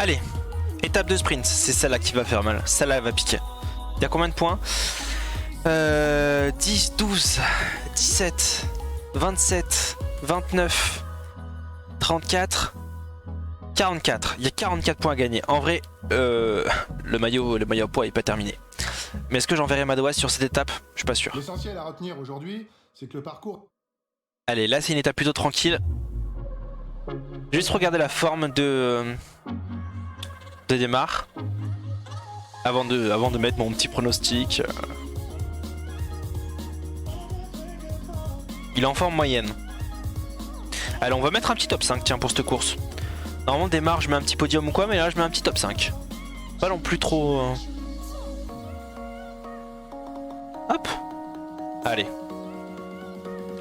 Allez, étape de sprint, c'est celle-là qui va faire mal. Celle-là, elle va piquer. Il y a combien de points 10, 12, 17, 27, 29, 34, 44. Il y a 44 points à gagner. En vrai, le maillot à poids est pas terminé. Mais est-ce que j'enverrai Madoise sur cette étape? Je suis pas sûr. L'essentiel à retenir aujourd'hui, c'est que le parcours... Allez, là c'est une étape plutôt tranquille. Juste regarder la forme de Démarre avant de mettre mon petit pronostic. Il est en forme moyenne. Allez, on va mettre un petit top 5 tiens pour cette course. Normalement Démarre je mets un petit podium ou quoi, mais là je mets un petit top 5. Pas non plus trop... Hop. Allez.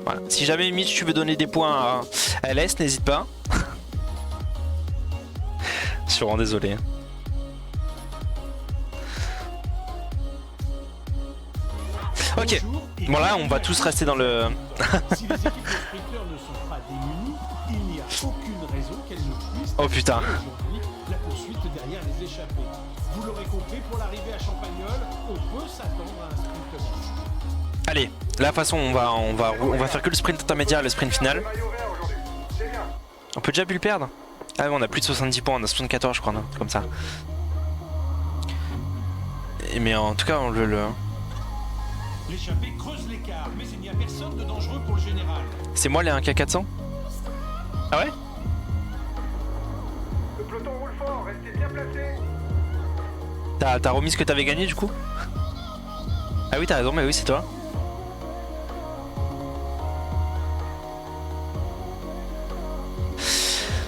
Voilà. Si jamais Mitch tu veux donner des points à LS, n'hésite pas. Je suis vraiment désolé. Ok, bon là on va tous rester dans le... Si les équipes de sprinteurs ne sont pas démunies, il n'y a aucune raison qu'elles ne puissent Oh putain. aujourd'hui la poursuite derrière les échappés. Vous l'aurez compris, pour l'arrivée à Champagnole, on peut s'attendre à un sprint massif. Allez, là de toute façon on va faire que le sprint intermédiaire et le sprint final. On peut déjà plus le perdre. Ah ouais, on a plus de 70 points, on a 74 je crois, un truc comme ça. Mais en tout cas on le... L'échappée creuse l'écart, mais il n'y a personne de dangereux pour le général. C'est moi les 1K400? Ah ouais? Le peloton roule fort, restez bien placés. T'as remis ce que t'avais gagné du coup? Ah oui t'as raison, mais oui c'est toi.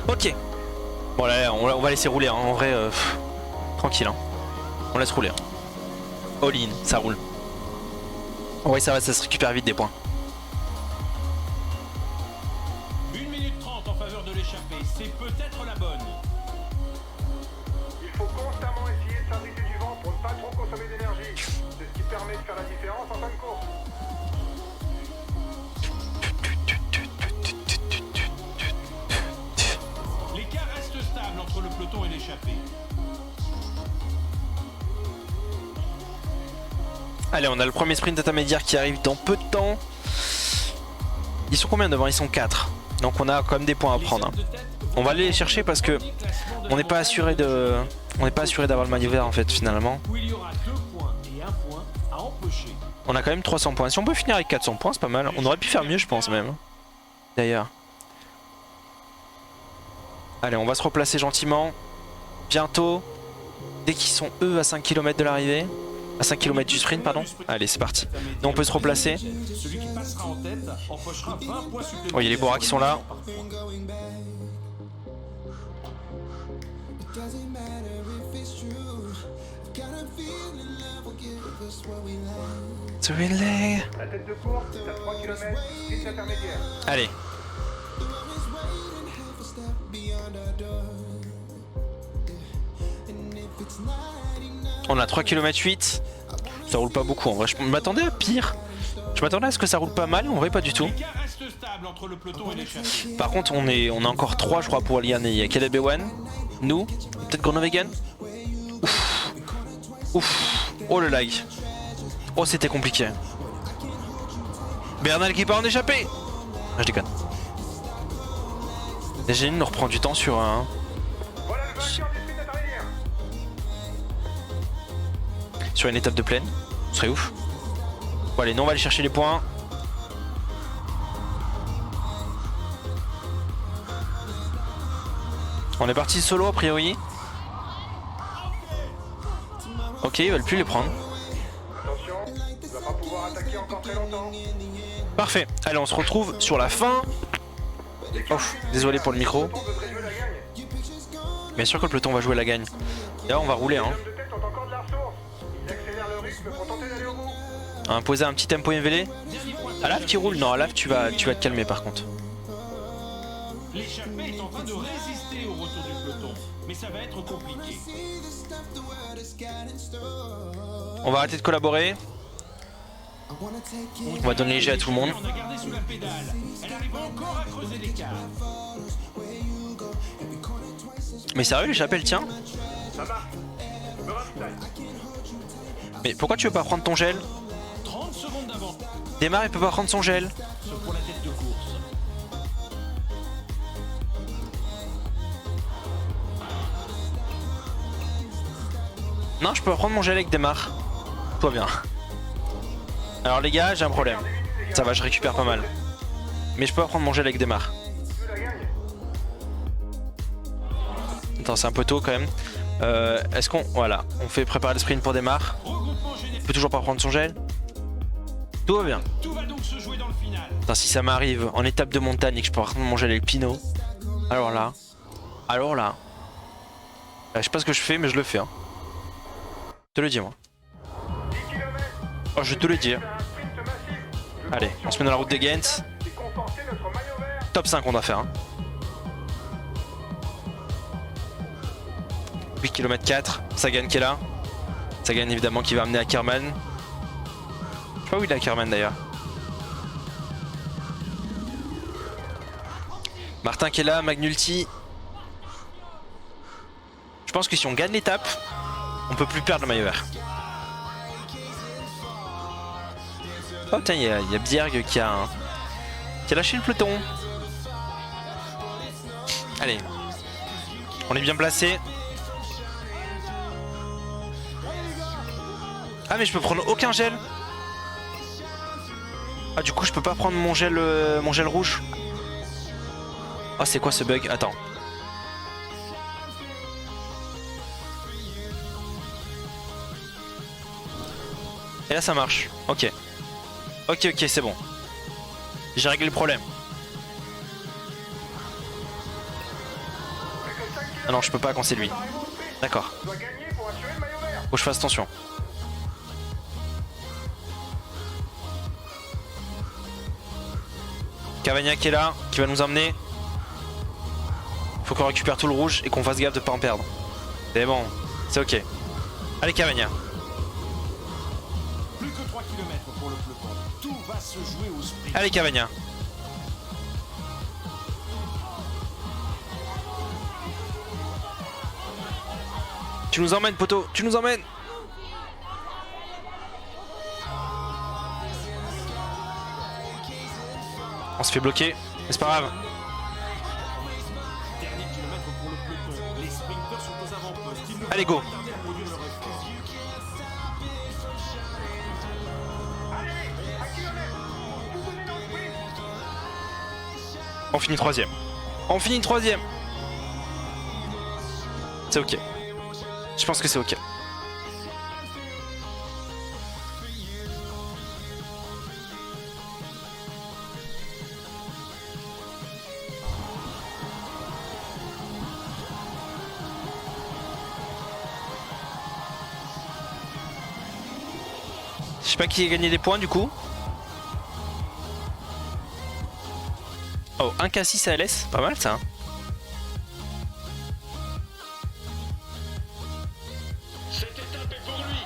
Ok. Bon là on va laisser rouler hein. En vrai tranquille hein. On laisse rouler hein. All in, ça roule. Ouais ça va, ça se récupère vite des points. 1 minute 30 en faveur de l'échappée, c'est peut-être la bonne. Il faut constamment essayer de s'abriter du vent pour ne pas trop consommer d'énergie. C'est ce qui permet de faire la différence en fin de course. L'écart reste stable entre le peloton et l'échappée. Allez, on a le premier sprint intermédiaire qui arrive dans peu de temps. Ils sont combien devant? Ils sont 4. Donc on a quand même des points à prendre hein. On va aller les chercher parce que on n'est pas assuré d'avoir le maillot vert en fait finalement. Où il y aura 2 points et 1 point à empocher. On a quand même 300 points. Si on peut finir avec 400 points, c'est pas mal. On aurait pu faire mieux je pense même. D'ailleurs. Allez, on va se replacer gentiment. Bientôt. Dès qu'ils sont eux à 5 km de l'arrivée. À 5 km du sprint, pardon. Allez, c'est parti. Donc on peut se replacer. Celui qui passera en tête empochera 20 points supplémentaires. Oh, il y a les Bora qui sont là. La tête de course, c'est à 3 km, sprint intermédiaire. Allez. On a 3 km 8. Ça roule pas beaucoup en vrai. Je m'attendais à pire. Je m'attendais à ce que ça roule pas mal. En vrai, pas du tout. L'écart reste stable entre le peloton et l'échappée. Par contre, on a encore 3 je crois pour Liane et KDB1. Nous, peut-être Groenewegen. Ouf. Ouf. Oh le lag. Oh c'était compliqué. Bernal qui part en échappée. Ah, je déconne. La Génie nous reprend du temps sur un... Voilà le vainqueur du sprint intermédiaire. Sur une étape de plaine. Ce serait ouf. Bon allez, nous on va aller chercher les points. On est parti solo a priori. Ok, ils veulent plus les prendre. Attention, il va pas pouvoir attaquer encore très longtemps. Parfait. Allez, on se retrouve sur la fin. Ouf, désolé pour le micro. Le peloton devrait jouer la gagne. Bien sûr que le peloton va jouer la gagne. Et là on va rouler hein. Les hommes de tête ont encore de la ressource. Ils accélèrent le rythme pour tenter d'aller au bout. Imposer un petit tempo MVL. Alaf qui roule. Non, Alaf tu vas te calmer par contre. L'échappée est en train de résister au retour du peloton, mais ça va être compliqué. On va arrêter de collaborer. On va donner léger à tout le monde. On a gardé sous la pédale. Elle arrive encore à creuser l'écart. Mais sérieux l'échappée elle tient? Ça marche. Me ravitaille. Mais pourquoi tu veux pas prendre ton gel? 30 secondes d'avant. Démarre il peut pas prendre son gel. Ce pour la tête de course. Non je peux pas prendre mon gel avec Démarre. Tout va bien. Alors les gars j'ai un problème. Ça va je récupère pas mal. Mais je peux pas prendre mon gel avec Démarre. Tu la gagnes. Attends c'est un peu tôt quand même. Est-ce qu'on... Voilà, on fait préparer le sprint pour Démarre. Regroupement Il général. peut toujours pas prendre son gel. Tout va bien. Tout va donc se jouer dans le final. Putain, si ça m'arrive en étape de montagne et que je peux prendre mon gel avec Pinot. Alors là. Je sais pas ce que je fais mais je le fais hein. Je te le dis moi. 10 km. Oh je vais te le dire. Un sprint massif. Je Allez, compte on sur se met dans la route des vous. Gaines. Et conforter notre maillot vert. Top 5 on doit faire hein. 8 km 4, Sagan qui est là. Sagan évidemment qui va amener Ackerman. Je sais pas où il est Ackerman d'ailleurs. Martin qui est là, Magnulti. Je pense que si on gagne l'étape, on peut plus perdre le maillot vert. Oh putain, il y a Bjerg qui a lâché le peloton. Allez, on est bien placé. Ah mais je peux prendre aucun gel. Ah du coup je peux pas prendre mon gel rouge. Ah c'est quoi ce bug? Attends. Et là ça marche. Ok. Ok c'est bon. J'ai réglé le problème. Plus que 5 km. Ah non je peux pas quand c'est lui. Arrive au sprint. D'accord. Tu dois gagner pour assurer le maillot vert. Faut que je fasse attention. Cavagna qui est là, qui va nous emmener. Faut qu'on récupère tout le rouge et qu'on fasse gaffe de pas en perdre. C'est bon, c'est ok. Allez Cavagna. Plus que 3 km pour le peloton. Tout va se jouer au sprint. Allez Cavagna. Tu nous emmènes poteau, tu nous emmènes. On se fait bloquer, mais c'est pas grave. Dernier kilomètre pour le peloton. Les sprinters sont aux avant-postes. Ils ne vont Allez, go. pas tarder à produire leur effet. Allez, 1 km. Vous donnez dans le sprint. On finit troisième. On finit troisième. C'est ok. Je pense que c'est ok. Je sais pas qui a gagné des points du coup. Oh, 1K6 ALS, pas mal ça. Hein. Cette étape est pour lui.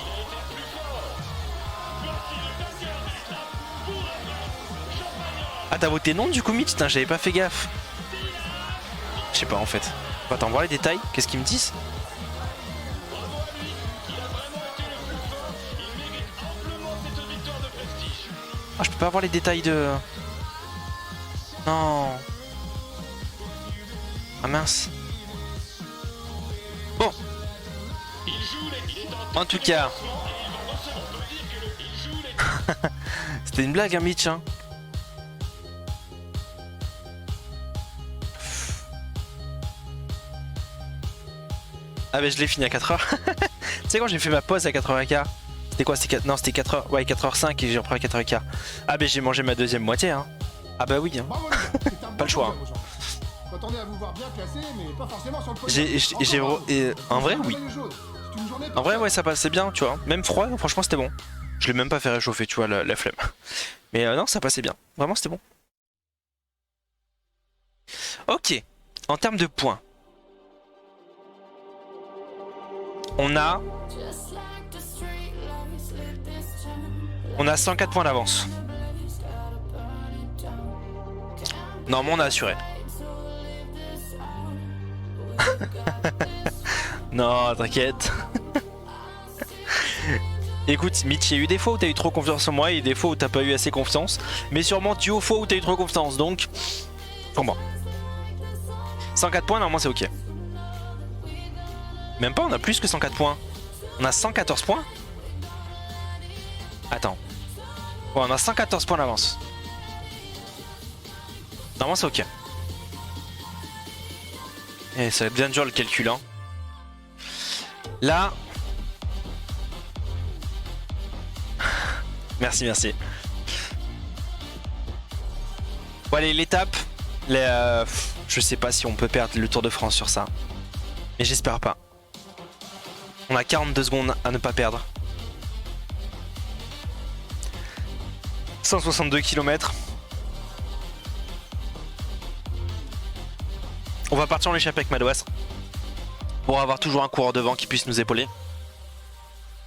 Il a été le plus fort. Voici le vainqueur de l'étape pour Alain Champagnol. Ah t'as voté non du coup Mitch? Putain j'avais pas fait gaffe. Je sais pas en fait. Attends voir les détails, qu'est-ce qu'ils me disent? Bravo à lui. Il a vraiment été le plus fort. Il mérite amplement cette victoire de prestige. Ah je peux pas voir les détails de... Non. Ah mince. Bon, Il joue les... Il est en en tout cas, classement et il va recevoir. On peut dire que il joue les... c'était une blague hein Mitch hein. Ah bah je l'ai fini à 4h. Tu sais quand j'ai fait ma pause à 4h15? C'était quoi? C'était 4... Non c'était 4h. Ouais 4h05 et j'ai repris à 4h15. Ah bah j'ai mangé ma deuxième moitié hein. Ah bah oui hein. Bravo les gars, c'est un Pas bon le choix, podium aujourd'hui. Je m'attendais à vous voir bien classé, mais pas forcément sur le podium. J'ai Encore bravo. en vrai C'est un oui. maillot jaune. C'est une journée En vrai parfaite. ouais ça passait bien tu vois. Même froid franchement c'était bon. Je l'ai même pas fait réchauffer tu vois la flemme. Mais non ça passait bien. Vraiment c'était bon. Ok. En termes de points. On a 104 points d'avance. Normalement on a assuré. Non, t'inquiète. Écoute, Mitch, il y a eu des fois où t'as eu trop confiance en moi et des fois où t'as pas eu assez confiance. Mais sûrement tu aux fois où t'as eu trop confiance, donc... Bon. 104 points, normalement c'est ok. Même pas, on a plus que 104 points. On a 114 points. Attends. Ouais, on a 114 points d'avance. Normalement c'est ok. Et ça va être bien dur le calcul, hein. Là... Merci, merci. Bon allez, l'étape. Je sais pas si on peut perdre le Tour de France sur ça. Mais j'espère pas. On a 42 secondes à ne pas perdre. 162 km. On va partir en échappée avec Madouas. Pour avoir toujours un coureur devant qui puisse nous épauler.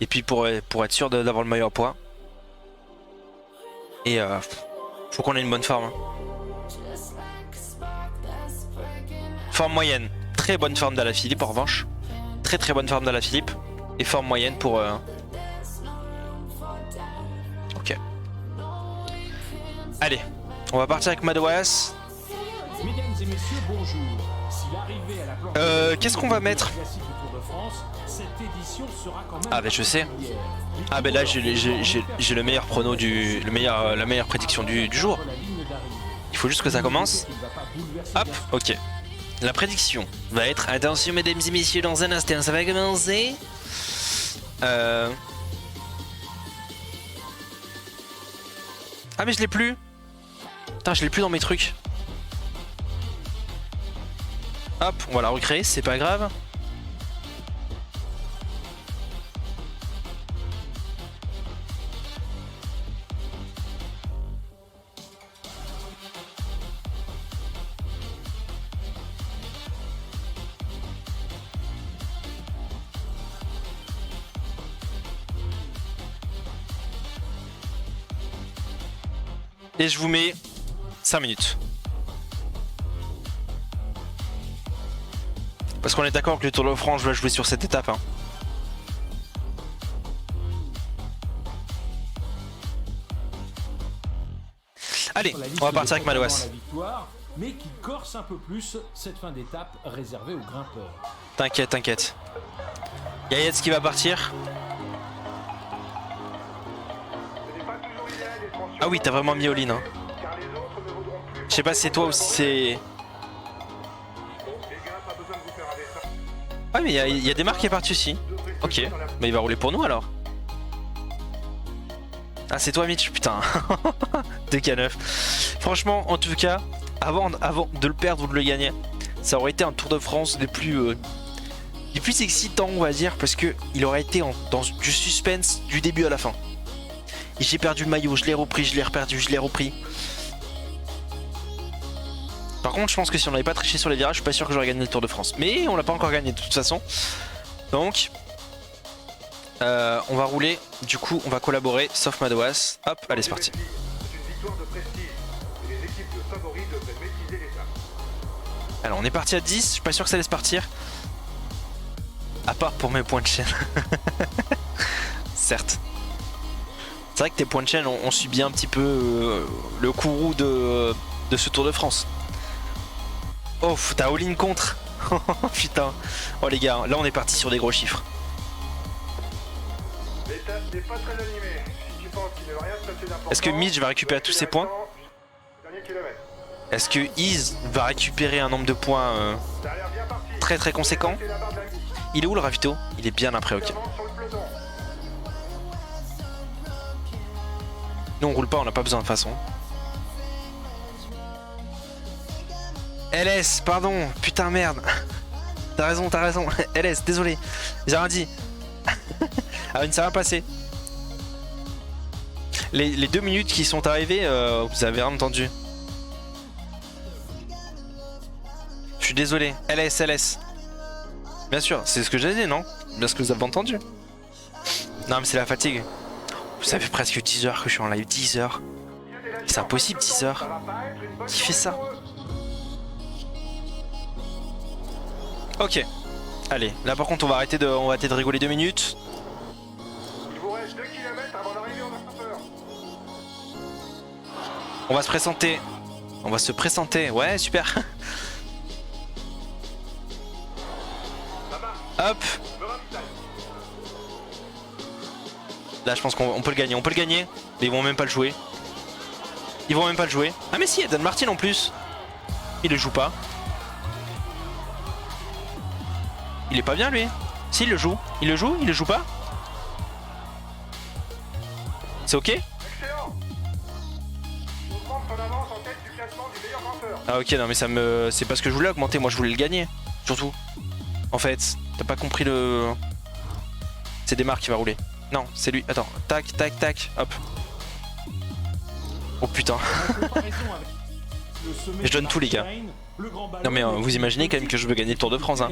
Et puis pour être sûr d'avoir le meilleur poids. Et faut qu'on ait une bonne forme. Hein. Forme moyenne. Très bonne forme d'Alaphilippe en revanche. Très très bonne forme d'Alaphilippe. Et forme moyenne pour... Ok. Allez. On va partir avec Madouas. Mesdames et messieurs, bonjour. Si l'arrivée à la planche qu'est-ce qu'on va mettre? classique du Tour de France, cette édition sera quand même Ah bah je sais. Ah bah là j'ai le meilleur prono la meilleure prédiction du jour. Il faut juste que ça commence. Hop, ok. La prédiction va être... Attention mesdames et messieurs, dans un instant ça va commencer. Ah mais je l'ai plus. Putain, je l'ai plus dans mes trucs. Hop, on va la recréer, c'est pas grave. Et je vous mets 5 minutes. Parce qu'on est d'accord que le Tour de France va jouer sur cette étape. Hein. Allez, on va partir avec Madouas. Mais qui corse un peu plus cette fin d'étape réservée aux grimpeurs. T'inquiète, t'inquiète. Y'a Yates qui va partir. Ah oui, t'as vraiment mis all-in. Hein. Je sais pas si c'est toi ou si c'est... Ah mais il y a des marques qui est parti aussi. Ok, mais il va rouler pour nous alors. Ah c'est toi Mitch, putain. 2K9. Franchement, en tout cas, avant de le perdre ou de le gagner, ça aurait été un Tour de France des plus excitants on va dire, parce que il aurait été dans du suspense du début à la fin. Et j'ai perdu le maillot, je l'ai repris, je l'ai reperdu, je l'ai repris. Par contre je pense que si on n'avait pas triché sur les virages, je suis pas sûr que j'aurais gagné le Tour de France. Mais on l'a pas encore gagné de toute façon. Donc on va rouler, du coup on va collaborer, sauf Madouas. Hop, allez c'est parti. C'est une victoire de prestige. Et les équipes de favoris devraient maîtriser l'étape. Alors on est parti à 10, je suis pas sûr que ça laisse partir. À part pour mes points de chaîne. Certes. C'est vrai que tes points de chaîne ont subi un petit peu le courroux de ce Tour de France. Oh, t'as all-in contre. Putain. Oh les gars, là on est parti sur des gros chiffres. L'étape n'est pas très animée. Si tu penses qu'il ne va rien se passer d'important... Est-ce que Mitch va récupérer tous ses points? Dernier kilomètre. Est-ce que Iz va récupérer un nombre de points Ça a l'air bien parti. très très conséquent? C'est la barre de la ligne. Il est où le ravito? Il est bien après, ok. Avance sur le peloton. Nous on roule pas, on n'a pas besoin de toute façon. LS, pardon, putain merde. T'as raison, t'as raison. LS, désolé, j'ai rien dit. Ah, il ne s'est rien passé. Les 2 minutes qui sont arrivées, vous avez rien entendu. Je suis désolé. LS. Bien sûr, c'est ce que j'ai dit, non? Bien ce que vous avez entendu. Non, mais c'est la fatigue. Ça fait presque 10 heures que je suis en live. 10 heures. C'est impossible, 10 heures. Qui fait ça? Ok. Allez, là par contre on va arrêter de rigoler 2 minutes. Il vous reste 2 km avant d'arriver en grimpeur. On va se présenter. On va se présenter. Ouais, super. Ça marche. Hop. Le Ramstein. Là, je pense qu'on peut le gagner. On peut le gagner. Mais ils vont même pas le jouer. Ils vont même pas le jouer. Ah, mais si, il y a Dan Martin en plus. Il le joue pas. Il est pas bien lui. Si, il le joue. Il le joue. Il le joue pas. C'est ok. Excellent. Augmente son avance en tête du classement du meilleur grimpeur. Ah, ok, non, mais ça me. C'est parce que je voulais augmenter. Moi, je voulais le gagner. Surtout. En fait, t'as pas compris le. C'est Desmar qui va rouler. Non, c'est lui. Attends. Tac, tac, tac. Hop. Oh putain. Je donne tout, les gars. Non, mais vous imaginez quand même que je veux gagner le Tour de France. Hein.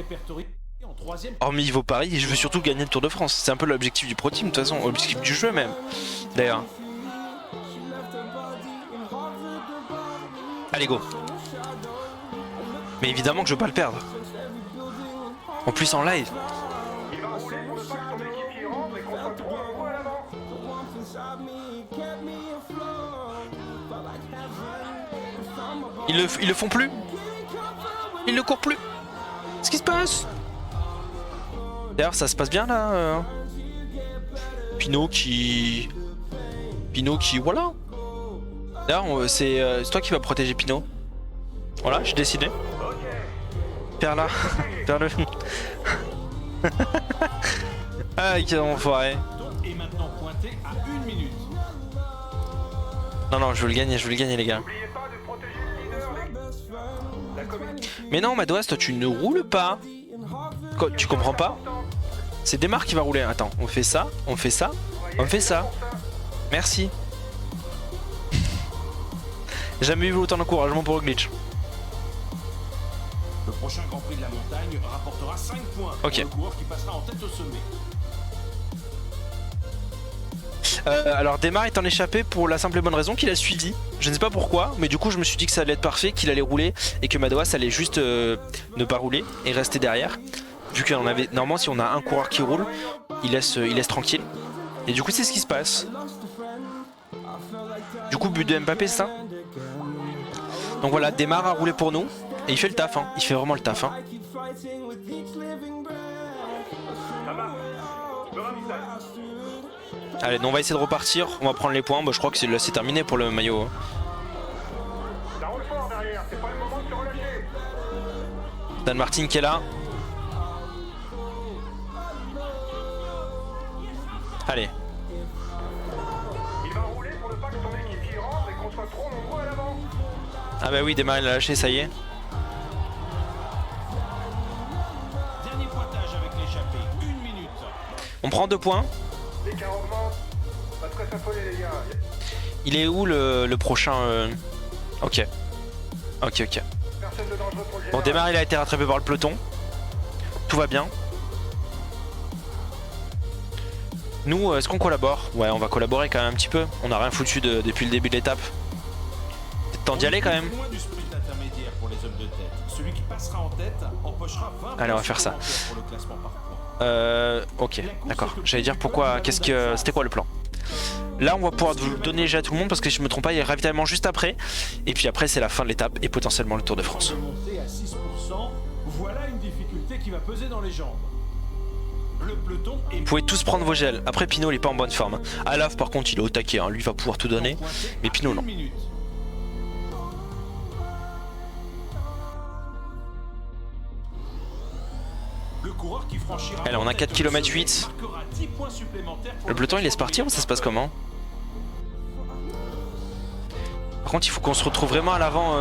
Hormis vos paris, je veux surtout gagner le Tour de France. C'est un peu l'objectif du Pro Team, de toute façon. L'objectif du jeu, même. D'ailleurs. Allez, go. Mais évidemment que je veux pas le perdre. En plus, en live. Il va rouler pour ne pas que son équipier rentre et qu'on soit trop nombreux à l'avant. Ils le font plus. Ils ne courent plus. Qu'est-ce qui se passe? D'ailleurs, ça se passe bien là. Pinot qui. Voilà. D'ailleurs, c'est toi qui vas protéger Pinot. Voilà, j'ai décidé. Perds-la. Perds-le. Ah, quel enfoiré. Et maintenant pointé à 1 minute. Non, je veux le gagner, les gars. N'oubliez pas de protéger le leader, la comète. Mais non, Madouas, toi tu ne roules pas. Quoi, tu comprends pas? C'est Desmar qui va rouler. Attends, on fait ça, on fait ça, on fait ça. Merci. Jamais vu autant d'encouragement pour le glitch. Le prochain Grand Prix de la montagne rapportera 5 points Ok. pour le coureur qui passera en tête au sommet. Alors Desmar est en échappé pour la simple et bonne raison qu'il a suivi. Je ne sais pas pourquoi, mais du coup je me suis dit que ça allait être parfait, qu'il allait rouler et que Madouas allait juste ne pas rouler et rester derrière. Vu qu'on avait normalement si on a un coureur qui roule, il laisse tranquille. Et du coup c'est ce qui se passe. Du coup but de Mbappé c'est ça. Donc voilà, Desmar a roulé pour nous et il fait le taf. Hein. Il fait vraiment le taf. Hein. Ça marche. Le Ramstein. Allez, donc on va essayer de repartir. On va prendre les points. Bah, je crois que c'est terminé pour le maillot. Hein. Ça roule fort derrière, c'est pas le moment de se relâcher. Dan Martin qui est là. Allez. Il va rouler pour ne pas que son équipier rentre et qu'on soit trop nombreux à l'avant. Ah bah oui, Desmar il a lâché, ça y est. Dernier pointage avec l'échappée, 1 minute. On prend 2 points. L'écart augmente. Pas très s'affoler les gars. Il est où le prochain Ok. Ok. Personne de dangereux pour le Bon, général. Desmar il a été rattrapé par le peloton. Tout va bien. Nous, est-ce qu'on collabore? Ouais, on va collaborer quand même un petit peu. On n'a rien foutu depuis le début de l'étape. C'est temps d'y aller quand même. Loin du sprint intermédiaire pour les hommes de tête. Celui qui passera en tête empochera 20 Allez, on va points faire ça. supplémentaires pour le classement par points. Ok, d'accord. J'allais dire pourquoi, c'était quoi le plan? Là, on va pouvoir vous donner déjà à tout le monde parce que si je me trompe pas, il y a le ravitaillement juste après. Et puis après, c'est la fin de l'étape et potentiellement le Tour de France. Monter à 6%, voilà une difficulté qui va peser dans les jambes. Le peloton est... Vous pouvez tous prendre vos gels. Après, Pinot, il est pas en bonne forme. Alaf, par contre, il est au taquet. Hein. Lui va pouvoir tout donner. Mais Pinot, non. Le coureur qui franchira... Allez, on a 4 km 8. marquera 10 points supplémentaires pour Le peloton, il laisse partir ou ça se passe comment? Par contre, il faut qu'on se retrouve vraiment à l'avant.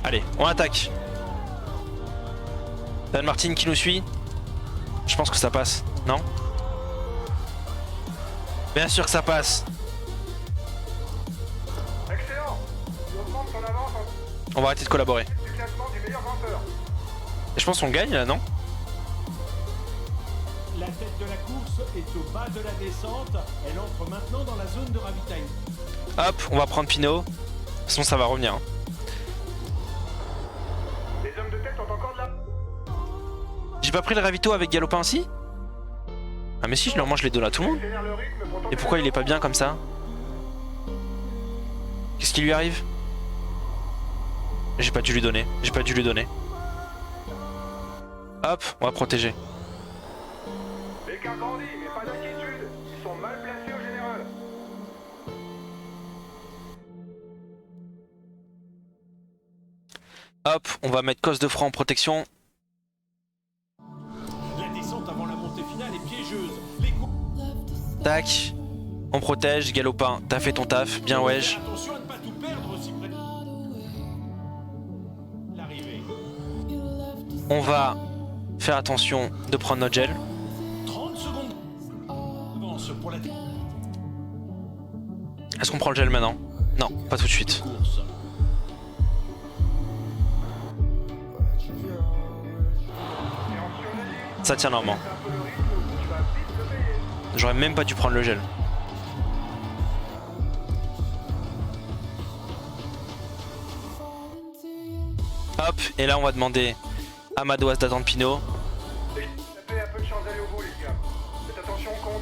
Allez, on attaque. Dan Martin qui nous suit. Je pense que ça passe, non? Bien sûr que ça passe. Excellent. Il augmente son avance en On va arrêter de collaborer. tête du classement du meilleur grimpeur. Et je pense qu'on gagne là, non? La tête de la course est au bas de la descente. Elle entre maintenant dans la zone de ravitaillement. Hop, on va prendre Pinot. Sinon ça va revenir. Hein. Les Les hommes de tête ont encore de la... J'ai pas pris le ravito avec Galopin aussi? Ah mais si, normalement je les donne à tout le monde. Accélère le rythme pour tenter Et pourquoi il est pas bien comme ça? Qu'est-ce qui lui arrive? J'ai pas dû lui donner, j'ai pas dû lui donner. Hop, on va protéger. L'écart grandit, mais pas d'inquiétude. Ils sont mal placés au général. Hop, on va mettre Cos de franc en protection. La descente avant la montée finale est piégeuse. Les coups... Tac. On protège, Galopin, t'as fait ton taf, bien wesh. Attention à ne pas tout perdre aussi près de l'arrivée. On va faire attention de prendre notre gel. 30 secondes. Avance pour la Est-ce qu'on prend le gel maintenant? Non, pas tout de suite. course. Ça tient normalement. Un peu le rythme où tu vas vite le payer. J'aurais même pas dû prendre le gel. Hop, et là on va demander à Madoise d'attendre Pinot. Ça fait un peu de chance d'aller au bout, les gars. Faites attention au compte.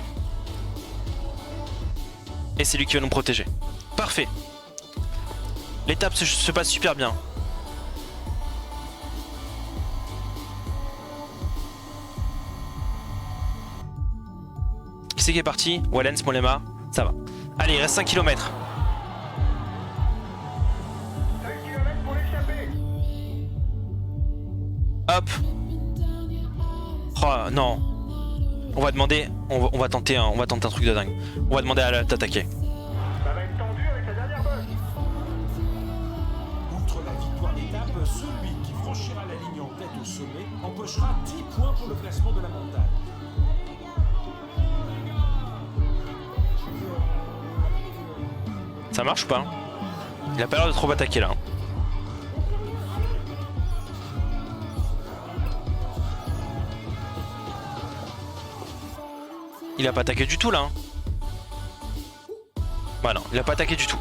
Et c'est lui qui va nous protéger. Parfait. L'étape se passe super bien. Qui c'est qui est parti? Wallens, Mollema. Ça va. Allez, il reste 5 km. 5 km pour l'échapper. Hop. Oh non. On va demander. On va tenter un truc de dingue. On va demander à la d'attaquer. Ça va être tendu avec la dernière bosse. Outre la victoire d'étape, celui qui franchira la ligne en tête au sommet empochera 10 points pour le classement de la montagne. Ça marche ou pas? Il a pas l'air de trop attaquer là. Il a pas attaqué du tout là. Bah non, il a pas attaqué du tout.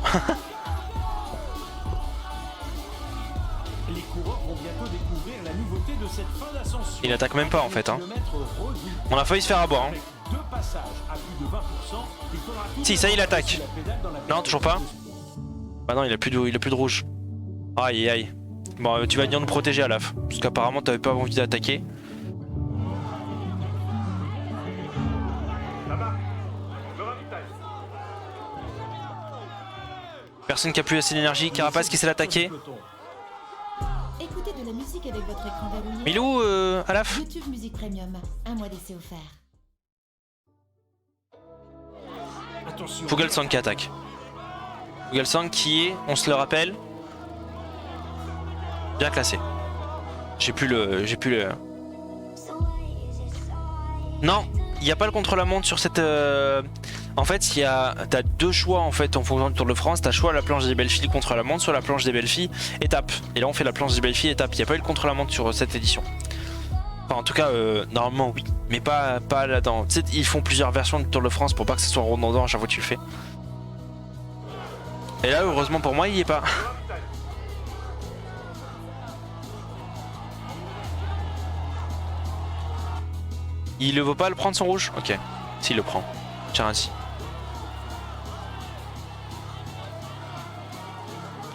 Les coureurs vont bientôt découvrir la nouveauté de cette fin d'ascension. Il attaque même pas en fait. Hein. Kilomètre redoublé. On a failli se faire avoir. Hein. Avec 2 passages à plus de 20%, il faudra tout Si, ça y est, il d'abord attaque. passer la pédale dans la Non, toujours pas. Bah non, il a plus de rouge. Aïe aïe. Bon, tu vas venir nous protéger à l'AF. Parce qu'apparemment t'avais pas envie d'attaquer. Ça va. Le ravitaille. Personne qui a plus assez d'énergie. Carapace qui s'est attaqué. Écoutez de la musique avec votre écran verrouillé. Milou, à l'AF. YouTube Music Premium, un mois d'essai offert. Attention. Fuglsang qui attaque. Fuglsang qui est, on se le rappelle, bien classé. J'ai plus le. Non, il n'y a pas le contre-la-montre sur cette. En fait, t'as deux choix en fait en fonction du Tour de France. T'as choix la planche des belles filles contre la montre, soit la planche des belles filles étape. Et là, on fait la planche des belles filles étape. Il n'y a pas eu le contre-la-montre sur cette édition. Enfin, en tout cas, normalement oui, mais pas là-dedans. Tu sais, ils font plusieurs versions du Tour de France pour pas que ce soit redondant à chaque fois que tu le fais. Et là, heureusement pour moi, il y est pas. Il ne veut pas le prendre son rouge? Ok, s'il le prend. Tiens ainsi.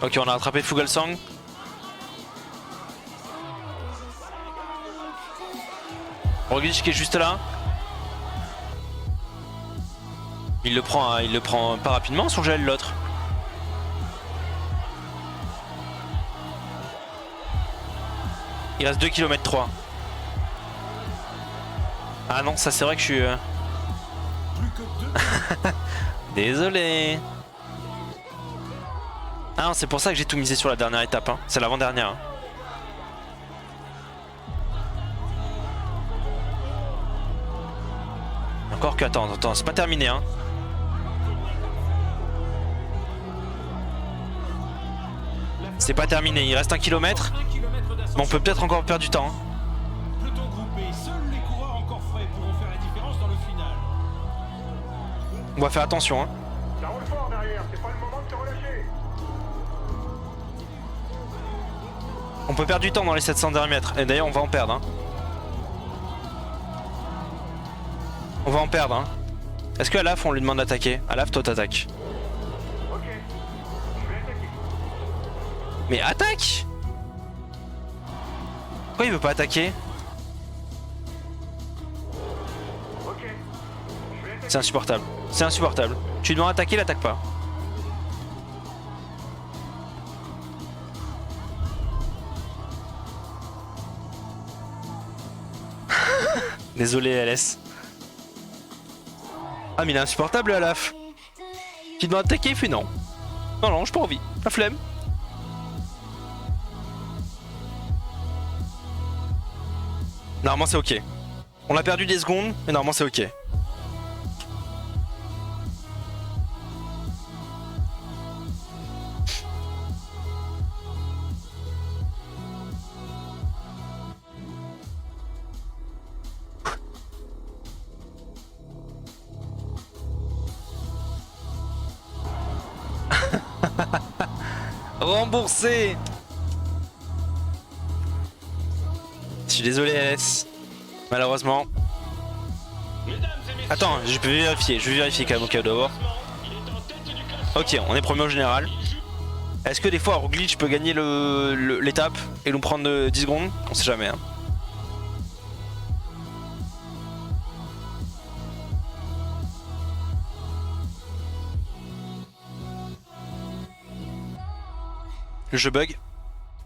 Ok, on a rattrapé Fuglsang. Roglic qui est juste là. Il le prend pas rapidement son gel l'autre. Il reste 2 km 3. Ah non, ça c'est vrai que je suis... Plus que 2. Désolé. Ah non, c'est pour ça que j'ai tout misé sur la dernière étape. Hein. C'est l'avant-dernière. Hein. Encore que... Attends, c'est pas terminé. Hein. C'est pas terminé, il reste 1 km. 1 kilomètre d'ascension. Mais on peut peut-être encore perdre du temps. Hein. Peloton groupé, seuls les coureurs encore frais pourront faire la différence dans le final. On va faire attention. Hein. Ça roule fort derrière, c'est pas le moment de te relâcher. On peut perdre du temps dans les 700 derniers mètres. Et d'ailleurs, on va en perdre. Hein. On va en perdre. Hein. Est-ce que Alaf, on lui demande d'attaquer? Alaf, toi t'attaques. Ok, je vais attaquer. Mais attaque! Pourquoi il veut pas attaquer? Ok, je vais attaquer. C'est insupportable. C'est insupportable. Tu lui demandes d'attaquer, il attaque pas. Désolé LS. Ah mais il est insupportable Alaf. Tu demandes d'attaquer, il fait non. Non non, j'ai pas envie. La flemme. Normalement c'est ok. On a perdu des secondes, mais normalement c'est ok. Remboursé. Je suis désolé LS. Malheureusement. Attends, je vais vérifier quand même au cas d'abord. Ok, on est premier au général. Est-ce que des fois Roglic peut gagner l'étape et nous prendre 10 secondes? On sait jamais. Hein. Le jeu bug.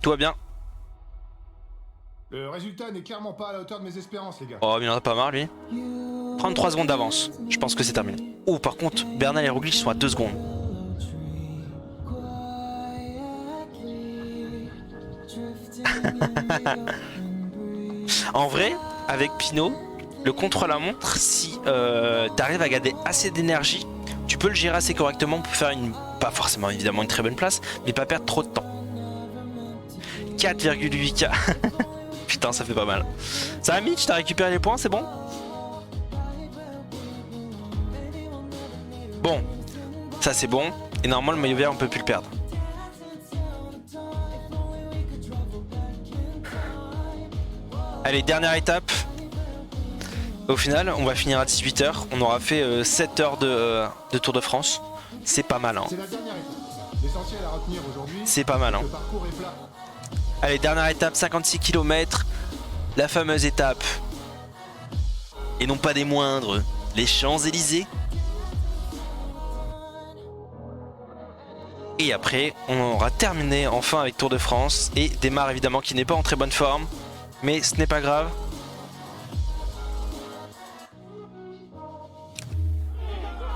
Tout va bien. Le résultat n'est clairement pas à la hauteur de mes espérances, les gars. Oh, mais il en a pas marre lui. 33 secondes d'avance. Je pense que c'est terminé. Oh, par contre, Bernal et Roglic sont à 2 secondes. En vrai, avec Pinot, le contre-la-montre, si t'arrives à garder assez d'énergie, tu peux le gérer assez correctement pour faire pas forcément évidemment une très bonne place, mais pas perdre trop de temps. 4,8K. Putain, ça fait pas mal. Ça va Mitch, t'as récupéré les points, c'est bon? Bon, ça c'est bon. Et normalement le maillot vert on peut plus le perdre. Allez, dernière étape. Au final, on va finir à 18h. On aura fait 7 heures de Tour de France. C'est pas mal. Hein. C'est la dernière étape. L'essentiel à retenir aujourd'hui, c'est pas mal. Hein. le parcours est plat. Allez, dernière étape, 56 km. La fameuse étape. Et non pas des moindres, les Champs-Élysées. Et après, on aura terminé enfin avec Tour de France. Et Démarre évidemment qui n'est pas en très bonne forme. Mais ce n'est pas grave.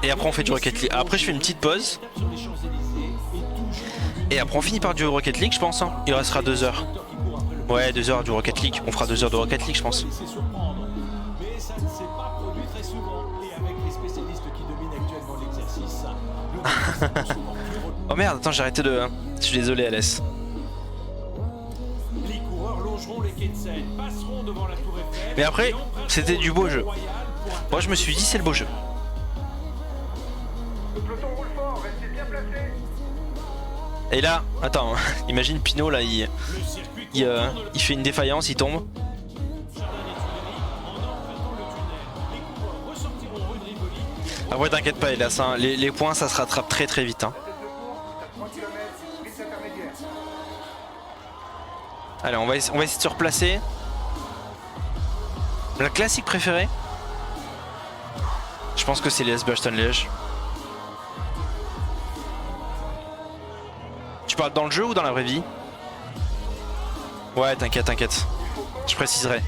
Et après on fait du Rocket League. Après je fais une petite pause. Et après on finit par du Rocket League je pense. Hein. Il restera 2 heures. Ouais, 2 heures du Rocket League. On fera 2 heures de Rocket League je pense. Mais ça ne s'est pas produit très souvent. Et avec les spécialistes qui dominent actuellement l'exercice, oh merde, attends, j'ai arrêté de... Je suis désolé Alès. les coureurs longeront les quais de Seine, passeront devant la Tour Eiffel. Mais après, c'était du beau jeu. Moi je me suis dit c'est le beau jeu. Le peloton roule fort, restez bien placés. Et là, attends, imagine Pinot là, il fait une défaillance, il tombe. Après t'inquiète pas Hélas, hein, les points ça se rattrape très très vite. Hein. 3 km, glisse intermédiaire. Allez, on va essayer de se replacer. La classique préférée, je pense que c'est les Bastogne-Liège. Tu parles dans le jeu ou dans la vraie vie? Ouais, t'inquiète, t'inquiète. Je préciserai.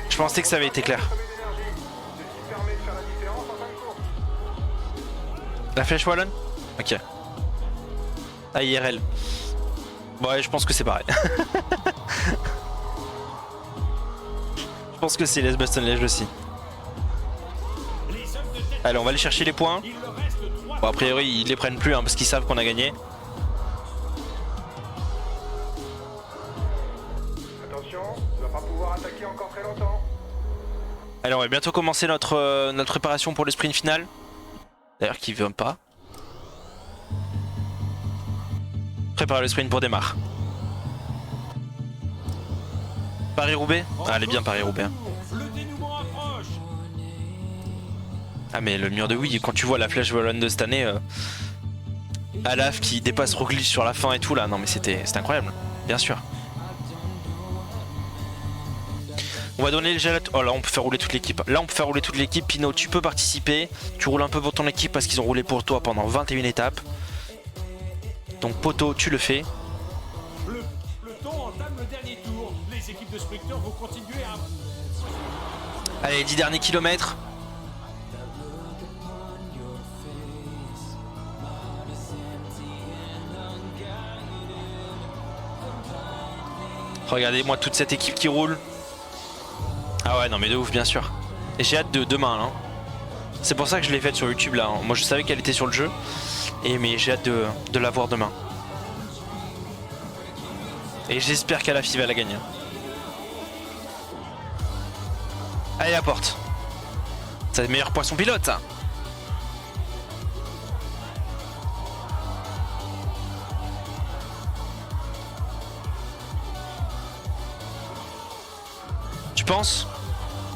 Je pensais que ça avait été clair. C'est ce qui permet de faire la différence en fin de course. La flèche wallonne? Ok. Ah, IRL. Bon, ouais, je pense que c'est pareil. Je pense que c'est les Bastogne-Liège aussi. Allez, on va aller chercher les points. Bon, a priori, ils les prennent plus hein, parce qu'ils savent qu'on a gagné. Attention, on va pas pouvoir attaquer encore très longtemps. Allez, on va bientôt commencer notre préparation pour le sprint final. D'ailleurs, qui veut pas. Prépare le sprint pour Démarre. Paris-Roubaix? Ah, elle est bien Paris-Roubaix. Hein. Le dénouement approche. Ah mais le mur de oui, quand tu vois la Flash Run de cette année, Alaf qui dépasse Roglic sur la fin et tout là, non mais c'était incroyable, bien sûr. On va donner le gel. Oh là on peut faire rouler toute l'équipe. Là on peut faire rouler toute l'équipe. Pinot tu peux participer. Tu roules un peu pour ton équipe parce qu'ils ont roulé pour toi pendant 21 étapes. Donc Poto tu le fais. Le peloton entame le dernier tour. Les équipes de sprinteurs vont continuer à... Allez 10 derniers kilomètres. Regardez-moi toute cette équipe qui roule. Ah ouais non mais de ouf bien sûr. Et j'ai hâte de demain là. C'est pour ça que je l'ai faite sur YouTube là. Moi je savais qu'elle était sur le jeu. Mais j'ai hâte de la voir demain. Et j'espère qu'à la FIV va la gagner. Allez la porte. C'est le meilleur poisson pilote ça. Tu penses?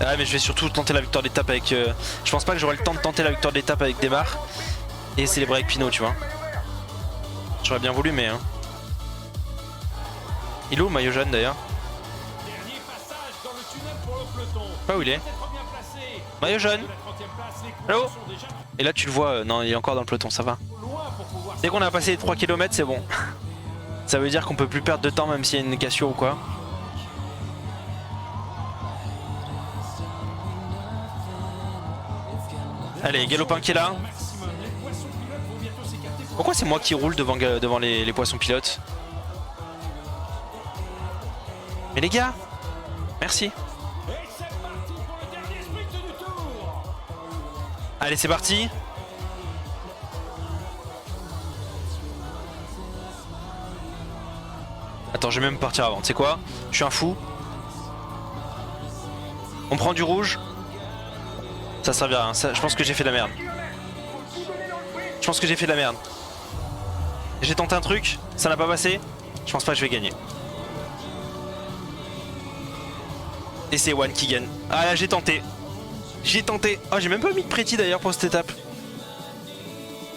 Ah mais je vais surtout tenter la victoire d'étape avec... Je pense pas que j'aurai le temps de tenter la victoire d'étape avec Desmar et célébrer avec Pinot tu vois. J'aurais bien voulu mais... Hein. Il est où le maillot jaune d'ailleurs? Dernier passage dans le tunnel pour le peloton. Pas où il est? Peut-être bien placé. Maillot jaune. De la 30e place, les coureurs Allô? sont déjà Et là tu le vois, non il est encore dans le peloton, ça va. loin pour pouvoir... Dès qu'on a passé les 3 km c'est bon. Ça veut dire qu'on peut plus perdre de temps même s'il y a une cassure ou quoi. Allez, Galopin qui est là. Pourquoi c'est moi qui roule devant les poissons pilotes? Mais les gars, merci. Et c'est parti pour le dernier sprint du tour. Allez, c'est parti. Attends, je vais même partir avant. Tu sais quoi? Je suis un fou. On prend du rouge. Ça servira. Hein. Je pense que j'ai fait de la merde. Je pense que j'ai fait de la merde. J'ai tenté un truc, ça n'a pas passé. Je pense pas que je vais gagner. Et c'est One qui gagne. Ah là j'ai tenté. J'ai tenté. Oh j'ai même pas mis de préti d'ailleurs pour cette étape.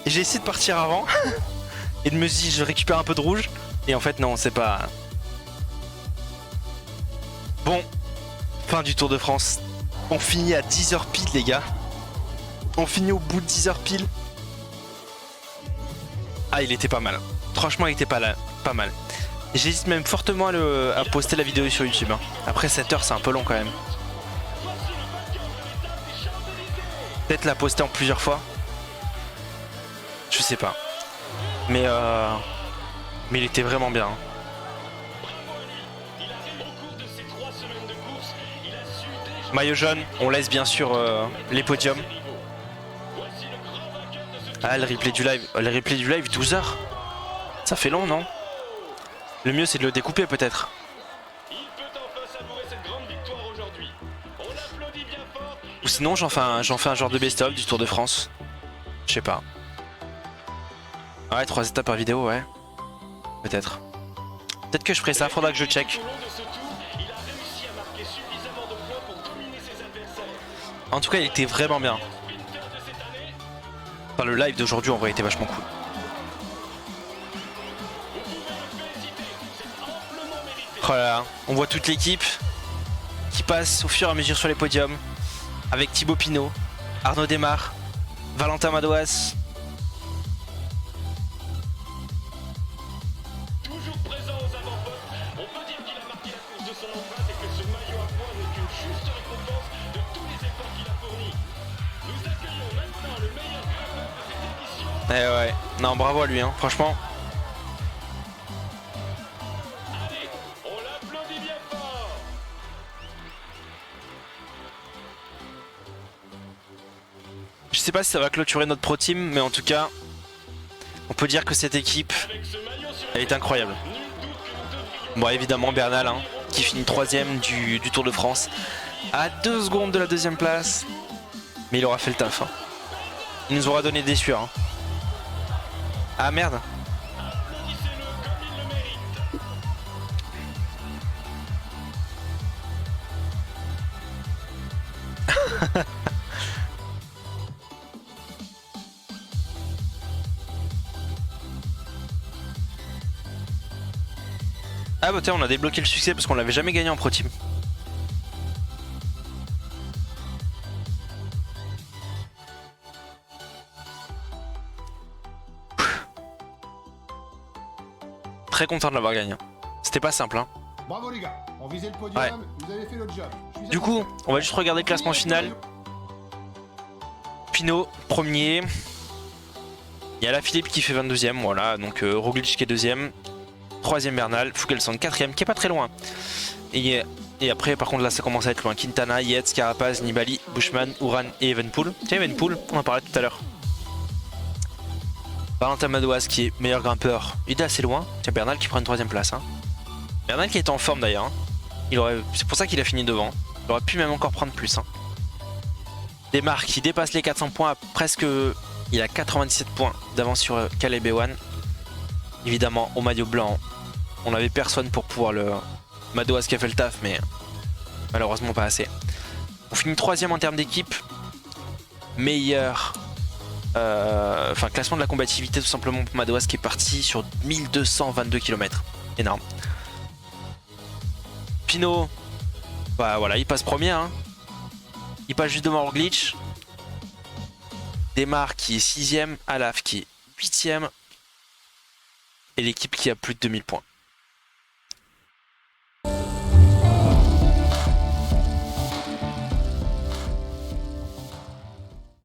Et j'ai essayé de partir avant. Et de me dire je récupère un peu de rouge. Et en fait non c'est pas... Bon. Fin du Tour de France. On finit à 10h pile les gars. On finit au bout de 10h pile. Ah il était pas mal. Franchement il était pas mal. J'hésite même fortement à poster la vidéo sur YouTube. Hein. Après 7h c'est un peu long quand même. Peut-être la poster en plusieurs fois. Je sais pas. Mais il était vraiment bien. Hein. Maillot jaune, on laisse bien sûr les podiums. Ah le replay du live. Le replay du live 12h. Ça fait long non? Le mieux c'est de le découper peut-être. Ou sinon j'en fais un genre de best-of du Tour de France. Je sais pas. Ouais 3 étapes par vidéo ouais. Peut-être. Peut-être que je ferai ça, faudra que je check. En tout cas il était vraiment bien. Enfin le live d'aujourd'hui en vrai était vachement cool. Oh là là, on voit toute l'équipe qui passe au fur et à mesure sur les podiums. Avec Thibaut Pinot, Arnaud Desmar, Valentin Madouas. Toujours présent aux avant-postes, on peut dire qu'il a marqué la course de son empreinte et que ce maillot à poids n'est qu'une juste récompense de tous les efforts qu'il a fournis. Nous accueillons maintenant le meilleur grimpeur de cette édition. Eh ouais, non bravo à lui hein, franchement. Allez, on l'applaudit bien fort. Je sais pas si ça va clôturer notre pro team, mais en tout cas, on peut dire que cette équipe, Avec ce maillot sur elle est incroyable. nul doute que nous devrions Bon évidemment Bernal hein, qui finit 3ème du Tour de France à 2 secondes de la 2ème place. Mais il aura fait le taf. Hein. Il nous aura donné des sueurs. Hein. Ah merde. applaudissez-le comme il le mérite. Ah bah tiens, on a débloqué le succès parce qu'on l'avait jamais gagné en Pro Team. Très content de l'avoir gagné. C'était pas simple hein. Bravo les gars, on visait le podium, Ouais. vous avez fait le job. Je suis Du coup, satisfait. on va juste regarder le classement final. Pinot, premier. Il y a la Philippe qui fait 22ème, voilà. Donc Roglic qui est deuxième. Troisième Bernal, Fuglsang quatrième, qui est pas très loin. Et après, par contre, là, ça commence à être loin. Quintana, Yates, Carapaz, Nibali, Bushman, Uran et Evenepoel. Tiens, Evenepoel, on en parlait tout à l'heure. Valentin Madouas qui est meilleur grimpeur. Il est assez loin. Tiens, Bernal qui prend une troisième place. Hein. Bernal qui est en forme d'ailleurs. Hein. C'est pour ça qu'il a fini devant. Il aurait pu même encore prendre plus. Hein. Desmarques qui dépasse les 400 points à presque... Il a 97 points d'avance sur Caleb Ewan. Évidemment, au maillot blanc, on avait personne pour pouvoir le... Madouas qui a fait le taf, mais malheureusement pas assez. On finit troisième en termes d'équipe. Meilleur... Enfin, classement de la combativité tout simplement pour Madouas qui est parti sur 1222 km. Énorme. Pinot, bah voilà, il passe premier. Hein. Il passe juste devant Roglic. Desmarques qui est 6ème, Alaf qui est 8ème. Et l'équipe qui a plus de 2000 points.